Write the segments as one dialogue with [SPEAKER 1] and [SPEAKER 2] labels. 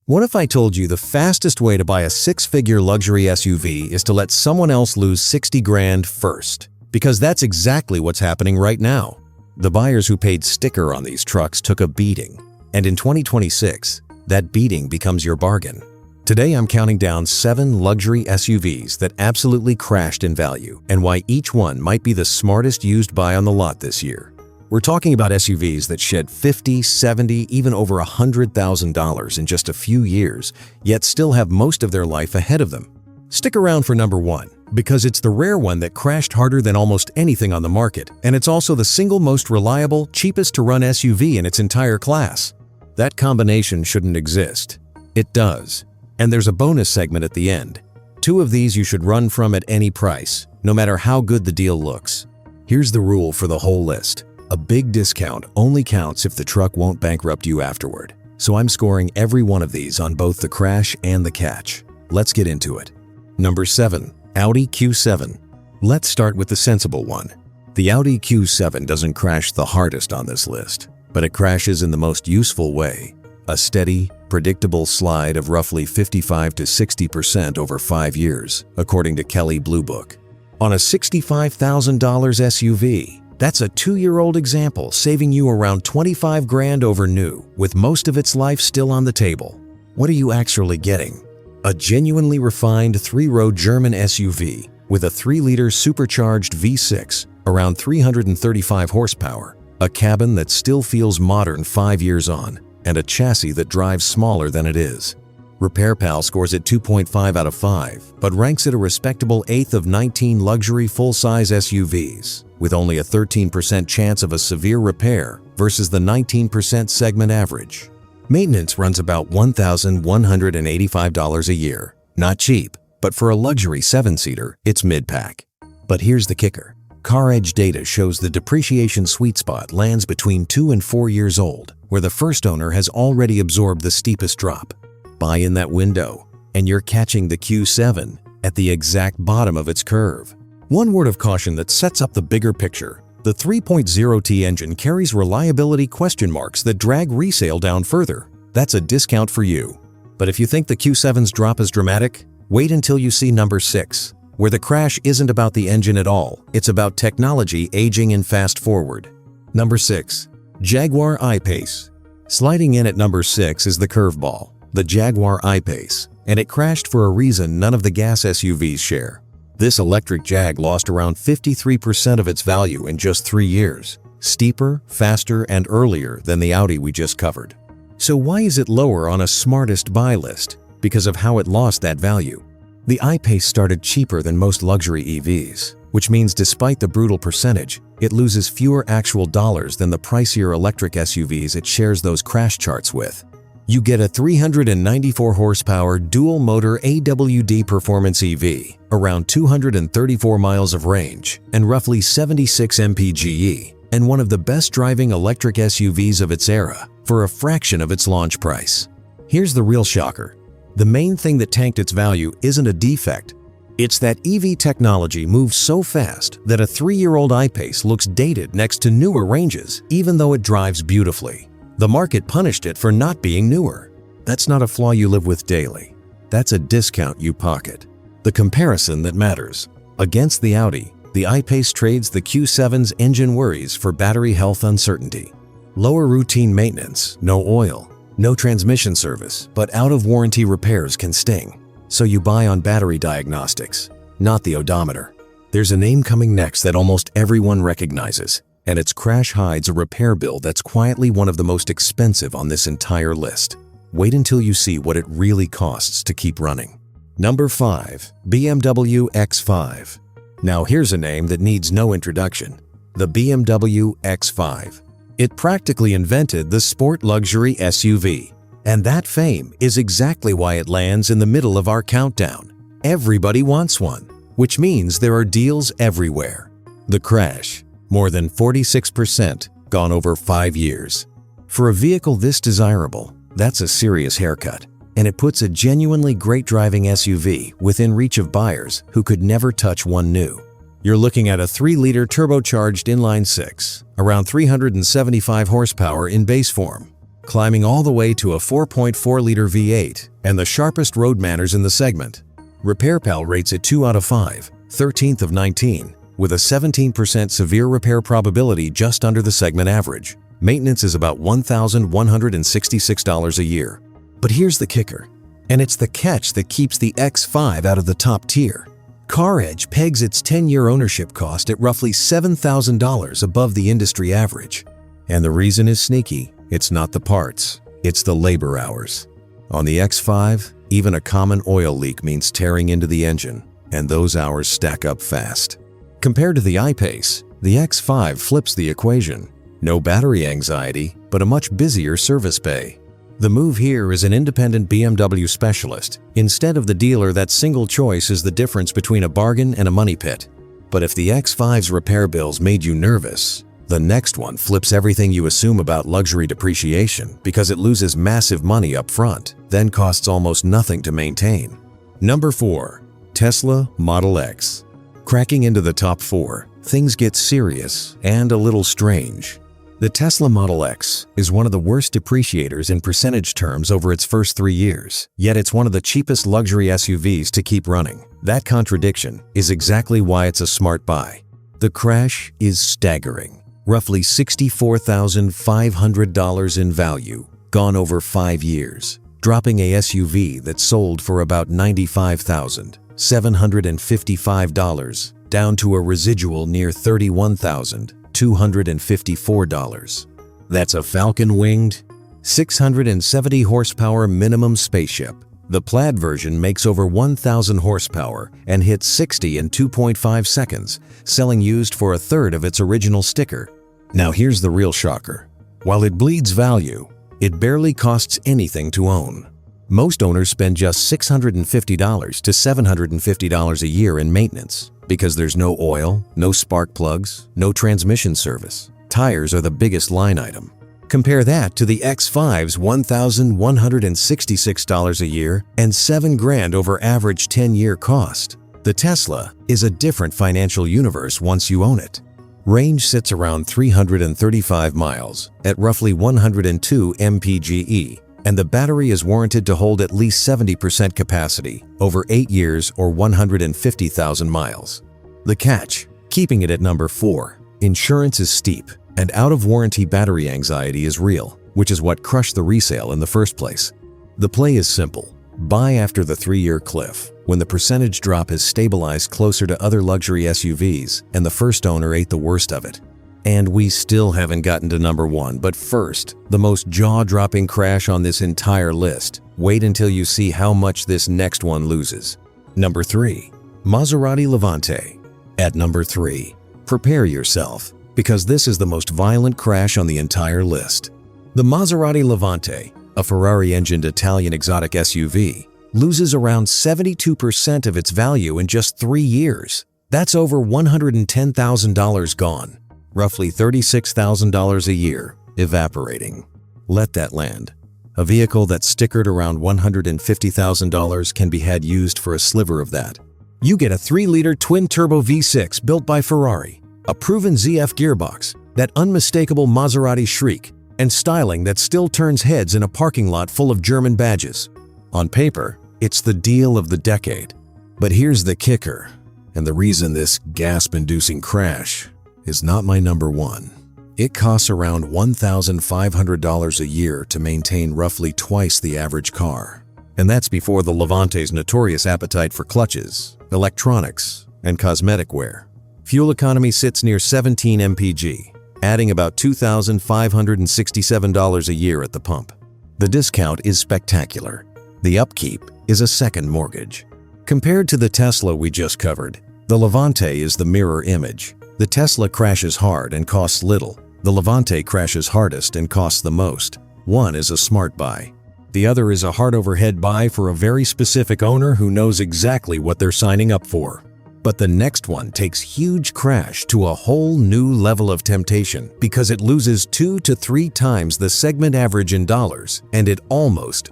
[SPEAKER 1] What if I told you the fastest way to buy a six-figure luxury SUV is to let someone else lose 60 grand first? Because that's exactly what's happening right now. The buyers who paid sticker on these trucks took a beating, and in 2026, that beating becomes your bargain. Today I'm counting down 7 luxury SUVs that absolutely crashed in value and why each one might be the smartest used buy on the lot this year. We're talking about SUVs that shed $50, $70, even over $100,000 in just a few years, yet still have most of their life ahead of them. Stick around for number 1, because it's the rare one that crashed harder than almost anything on the market, and it's also the single most reliable, cheapest to run SUV in its entire class. That combination shouldn't exist. It does. And there's a bonus segment at the end. 2 of these you should run from at any price, no matter how good the deal looks. Here's the rule for the whole list. A big discount only counts if the truck won't bankrupt you afterward. So I'm scoring every one of these on both the crash and the catch. Let's get into it. Number 7. Audi Q7. Let's start with the sensible one. The Audi Q7 doesn't crash the hardest on this list, but it crashes in the most useful way. A steady, predictable slide of roughly 55 to 60% over 5 years, according to Kelley Blue Book. On a $65,000 SUV, that's a 2-year-old example, saving you around 25 grand over new, with most of its life still on the table. What are you actually getting? A genuinely refined 3-row German SUV with a 3-liter supercharged V6, around 335 horsepower, a cabin that still feels modern 5 years on, and a chassis that drives smaller than it is. RepairPal scores it 2.5 out of 5, but ranks it a respectable 8th of 19 luxury full-size SUVs, with only a 13% chance of a severe repair versus the 19% segment average. Maintenance runs about $1,185 a year. Not cheap, but for a luxury 7-seater, it's mid-pack. But here's the kicker. CarEdge data shows the depreciation sweet spot lands between 2 and 4 years old, where the first owner has already absorbed the steepest drop. Buy in that window, and you're catching the Q7 at the exact bottom of its curve. One word of caution that sets up the bigger picture. The 3.0T engine carries reliability question marks that drag resale down further. That's a discount for you. But if you think the Q7's drop is dramatic, wait until you see number 6, where the crash isn't about the engine at all. It's about technology aging in fast forward. Number 6. Jaguar I-Pace. Sliding in at number 6 is the curveball, the Jaguar I-Pace, and it crashed for a reason none of the gas SUVs share. This electric Jag lost around 53% of its value in just 3 years, steeper, faster, and earlier than the Audi we just covered. So why is it lower on a smartest buy list? Because of how it lost that value. The I-Pace started cheaper than most luxury EVs, which means despite the brutal percentage, it loses fewer actual dollars than the pricier electric SUVs it shares those crash charts with. You get a 394 horsepower dual-motor AWD performance EV, around 234 miles of range, and roughly 76 mpge, and one of the best-driving electric SUVs of its era, for a fraction of its launch price. Here's the real shocker. The main thing that tanked its value isn't a defect. It's that EV technology moves so fast that a 3-year-old I-Pace looks dated next to newer ranges, even though it drives beautifully. The market punished it for not being newer. That's not a flaw you live with daily. That's a discount you pocket. The comparison that matters. Against the Audi, the I-Pace trades the Q7's engine worries for battery health uncertainty. Lower routine maintenance, no oil, no transmission service, but out-of-warranty repairs can sting. So you buy on battery diagnostics, not the odometer. There's a name coming next that almost everyone recognizes, and its crash hides a repair bill that's quietly one of the most expensive on this entire list. Wait until you see what it really costs to keep running. Number 5. BMW X5. Now here's a name that needs no introduction. The BMW X5. It practically invented the sport luxury SUV. And that fame is exactly why it lands in the middle of our countdown. Everybody wants one, which means there are deals everywhere. The crash. More than 46%, gone over 5 years. For a vehicle this desirable, that's a serious haircut, and it puts a genuinely great driving SUV within reach of buyers who could never touch one new. You're looking at a 3-liter turbocharged inline-6, around 375 horsepower in base form. climbing all the way to a 4.4-liter V8 and the sharpest road manners in the segment. RepairPal rates it 2 out of 5, 13th of 19, with a 17% severe repair probability just under the segment average. Maintenance is about $1,166 a year. But here's the kicker, and it's the catch that keeps the X5 out of the top tier. CarEdge pegs its 10-year ownership cost at roughly $7,000 above the industry average. And the reason is sneaky. It's not the parts, it's the labor hours. On the X5, even a common oil leak means tearing into the engine, and those hours stack up fast. Compared to the I-Pace, the X5 flips the equation. No battery anxiety, but a much busier service bay. The move here is an independent BMW specialist, instead of the dealer that single choice is the difference between a bargain and a money pit. But if the X5's repair bills made you nervous, the next one flips everything you assume about luxury depreciation because it loses massive money up front, then costs almost nothing to maintain. Number 4. Tesla Model X. Cracking into the top 4, things get serious and a little strange. The Tesla Model X is one of the worst depreciators in percentage terms over its first 3 years, yet it's one of the cheapest luxury SUVs to keep running. That contradiction is exactly why it's a smart buy. The crash is staggering. Roughly $64,500 in value, gone over 5 years, dropping a SUV that sold for about $95,755 down to a residual near $31,254. That's a Falcon-winged, 670 horsepower minimum spaceship. The Plaid version makes over 1,000 horsepower and hits 60 in 2.5 seconds, selling used for a third of its original sticker. Now here's the real shocker. While it bleeds value, it barely costs anything to own. Most owners spend just $650 to $750 a year in maintenance because there's no oil, no spark plugs, no transmission service. Tires are the biggest line item. Compare that to the X5's $1,166 a year and $7,000 over average 10-year cost. The Tesla is a different financial universe once you own it. Range sits around 335 miles at roughly 102 mpge, and the battery is warranted to hold at least 70% capacity over 8 years or 150,000 miles. The catch, keeping it at number 4, insurance is steep, and out-of-warranty battery anxiety is real, which is what crushed the resale in the first place. The play is simple. Buy after the 3-year cliff, when the percentage drop has stabilized closer to other luxury SUVs and the first owner ate the worst of it. And we still haven't gotten to number 1, but first, the most jaw-dropping crash on this entire list. Wait until you see how much this next one loses. Number 3. Maserati Levante. At number 3, prepare yourself, because this is the most violent crash on the entire list. The Maserati Levante, a Ferrari-engined Italian exotic SUV, loses around 72% of its value in just 3 years. That's over $110,000 gone. Roughly $36,000 a year, evaporating. Let that land. A vehicle that's stickered around $150,000 can be had used for a sliver of that. You get a 3-liter twin-turbo V6 built by Ferrari, a proven ZF gearbox, that unmistakable Maserati shriek, and styling that still turns heads in a parking lot full of German badges. On paper, it's the deal of the decade. But here's the kicker, and the reason this gasp-inducing crash is not my number 1. It costs around $1,500 a year to maintain roughly twice the average car. And that's before the Levante's notorious appetite for clutches, electronics, and cosmetic wear. Fuel economy sits near 17 mpg, adding about $2,567 a year at the pump. The discount is spectacular. The upkeep is a second mortgage. Compared to the Tesla we just covered, the Levante is the mirror image. The Tesla crashes hard and costs little. The Levante crashes hardest and costs the most. One is a smart buy. The other is a hard-overhead buy for a very specific owner who knows exactly what they're signing up for. But the next one takes huge crash to a whole new level of temptation because it loses 2 to 3 times the segment average in dollars, and it almost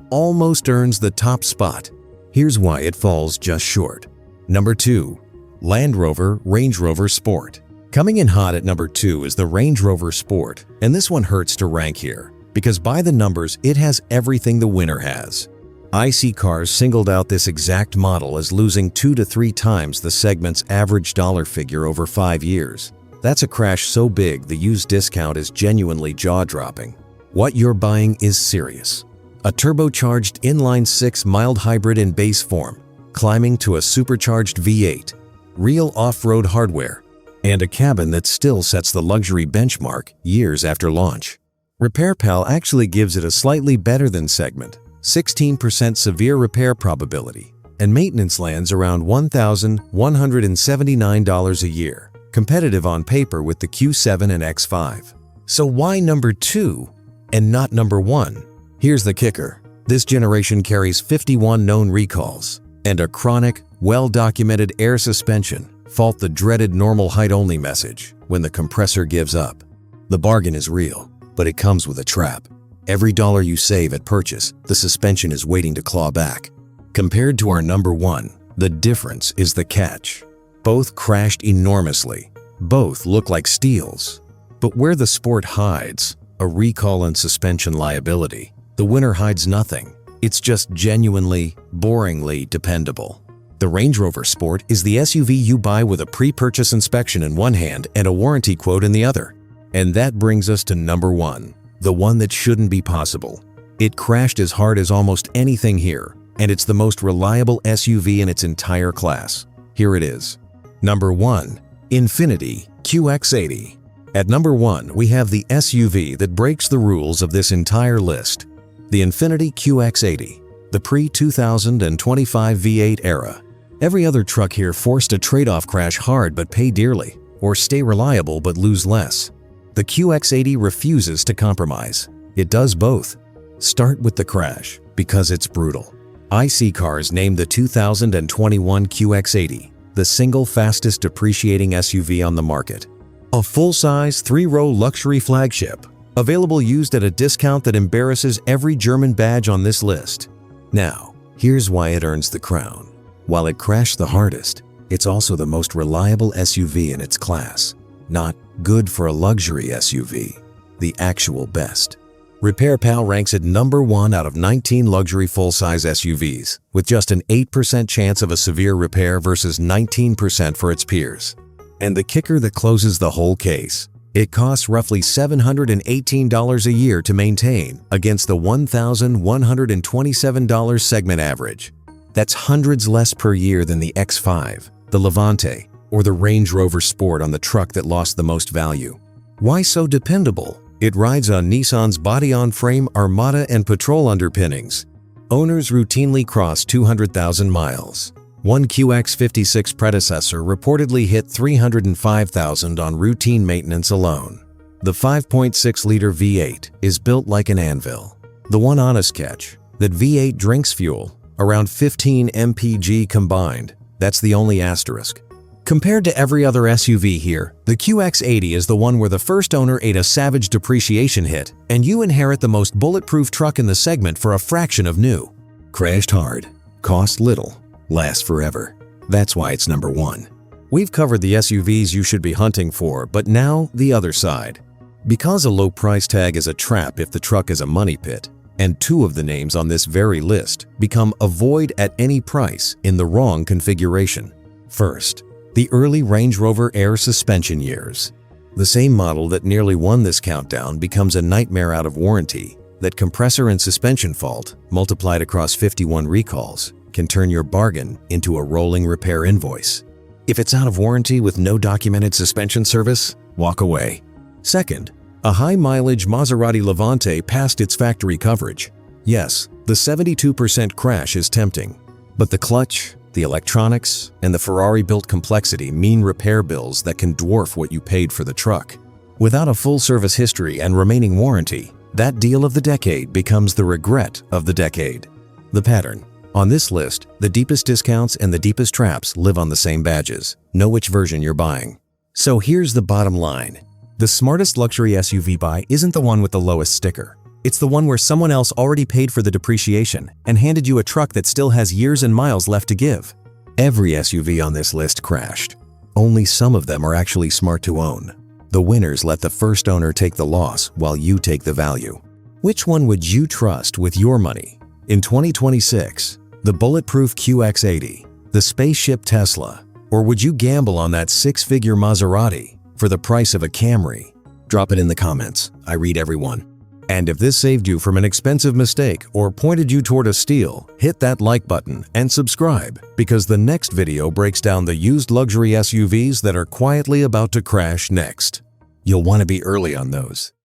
[SPEAKER 1] earns the top spot. Here's why it falls just short. Number 2. Land Rover Range Rover Sport. Coming in hot at number 2 is the Range Rover Sport, and this one hurts to rank here because by the numbers, it has everything the winner has. iSeeCars singled out this exact model as losing 2 to 3 times the segment's average dollar figure over 5 years. That's a crash so big the used discount is genuinely jaw-dropping. What you're buying is serious. A turbocharged inline-6 mild hybrid in base form, climbing to a supercharged V8, real off-road hardware, and a cabin that still sets the luxury benchmark years after launch. RepairPal actually gives it a slightly better than segment, 16% severe repair probability, and maintenance lands around $1,179 a year, competitive on paper with the Q7 and X5. So why number 2 and not number 1? Here's the kicker. This generation carries 51 known recalls and a chronic, well-documented air suspension fault, the dreaded normal height-only message when the compressor gives up. The bargain is real, but it comes with a trap. Every dollar you save at purchase, the suspension is waiting to claw back. Compared to our number 1, the difference is the catch. Both crashed enormously. Both look like steals. But where the sport hides, a recall and suspension liability, the winner hides nothing. It's just genuinely, boringly dependable. The Range Rover Sport is the SUV you buy with a pre-purchase inspection in one hand and a warranty quote in the other. And that brings us to number 1, the one that shouldn't be possible. It crashed as hard as almost anything here, and it's the most reliable SUV in its entire class. Here it is. Number 1. Infiniti QX80. At number 1, we have the SUV that breaks the rules of this entire list. The Infiniti QX80, the pre-2025 V8 era. Every other truck here forced a trade-off: crash hard but pay dearly, or stay reliable but lose less. The QX80 refuses to compromise. It does both. Start with the crash, because it's brutal. iSeeCars named the 2021 QX80 the single fastest depreciating SUV on the market. A full-size, 3-row luxury flagship, available used at a discount that embarrasses every German badge on this list. Now, here's why it earns the crown. While it crashed the hardest, it's also the most reliable SUV in its class. Not good for a luxury SUV, the actual best. RepairPal ranks it number 1 out of 19 luxury full-size SUVs, with just an 8% chance of a severe repair versus 19% for its peers. And the kicker that closes the whole case: it costs roughly $718 a year to maintain against the $1,127 segment average. That's hundreds less per year than the X5, the Levante, or the Range Rover Sport on the truck that lost the most value. Why so dependable? It rides on Nissan's body-on-frame Armada and Patrol underpinnings. Owners routinely cross 200,000 miles. One QX56 predecessor reportedly hit 305,000 on routine maintenance alone. The 5.6-liter V8 is built like an anvil. The one honest catch: that V8 drinks fuel, around 15 mpg combined. That's the only asterisk. Compared to every other SUV here, the QX80 is the one where the first owner ate a savage depreciation hit, and you inherit the most bulletproof truck in the segment for a fraction of new. Crashed hard, cost little, lasts forever. That's why it's number 1. We've covered the SUVs you should be hunting for, but now the other side. Because a low price tag is a trap if the truck is a money pit, and 2 of the names on this very list become avoid at any price in the wrong configuration. First, the early Range Rover Air suspension years. The same model that nearly won this countdown becomes a nightmare out of warranty. That compressor and suspension fault, multiplied across 51 recalls, can turn your bargain into a rolling repair invoice. If it's out of warranty with no documented suspension service, walk away. Second, a high-mileage Maserati Levante passed its factory coverage. Yes, the 72% crash is tempting, but the clutch, the electronics, and the Ferrari-built complexity mean repair bills that can dwarf what you paid for the truck. Without a full service history and remaining warranty, that deal of the decade becomes the regret of the decade. The pattern. On this list, the deepest discounts and the deepest traps live on the same badges. Know which version you're buying. So here's the bottom line. The smartest luxury SUV buy isn't the one with the lowest sticker. It's the one where someone else already paid for the depreciation and handed you a truck that still has years and miles left to give. Every SUV on this list crashed. Only some of them are actually smart to own. The winners let the first owner take the loss while you take the value. Which one would you trust with your money? In 2026, the bulletproof QX80, the spaceship Tesla, or would you gamble on that six-figure Maserati for the price of a Camry? Drop it in the comments. I read everyone. And if this saved you from an expensive mistake or pointed you toward a steal, hit that like button and subscribe, because the next video breaks down the used luxury SUVs that are quietly about to crash next. You'll want to be early on those.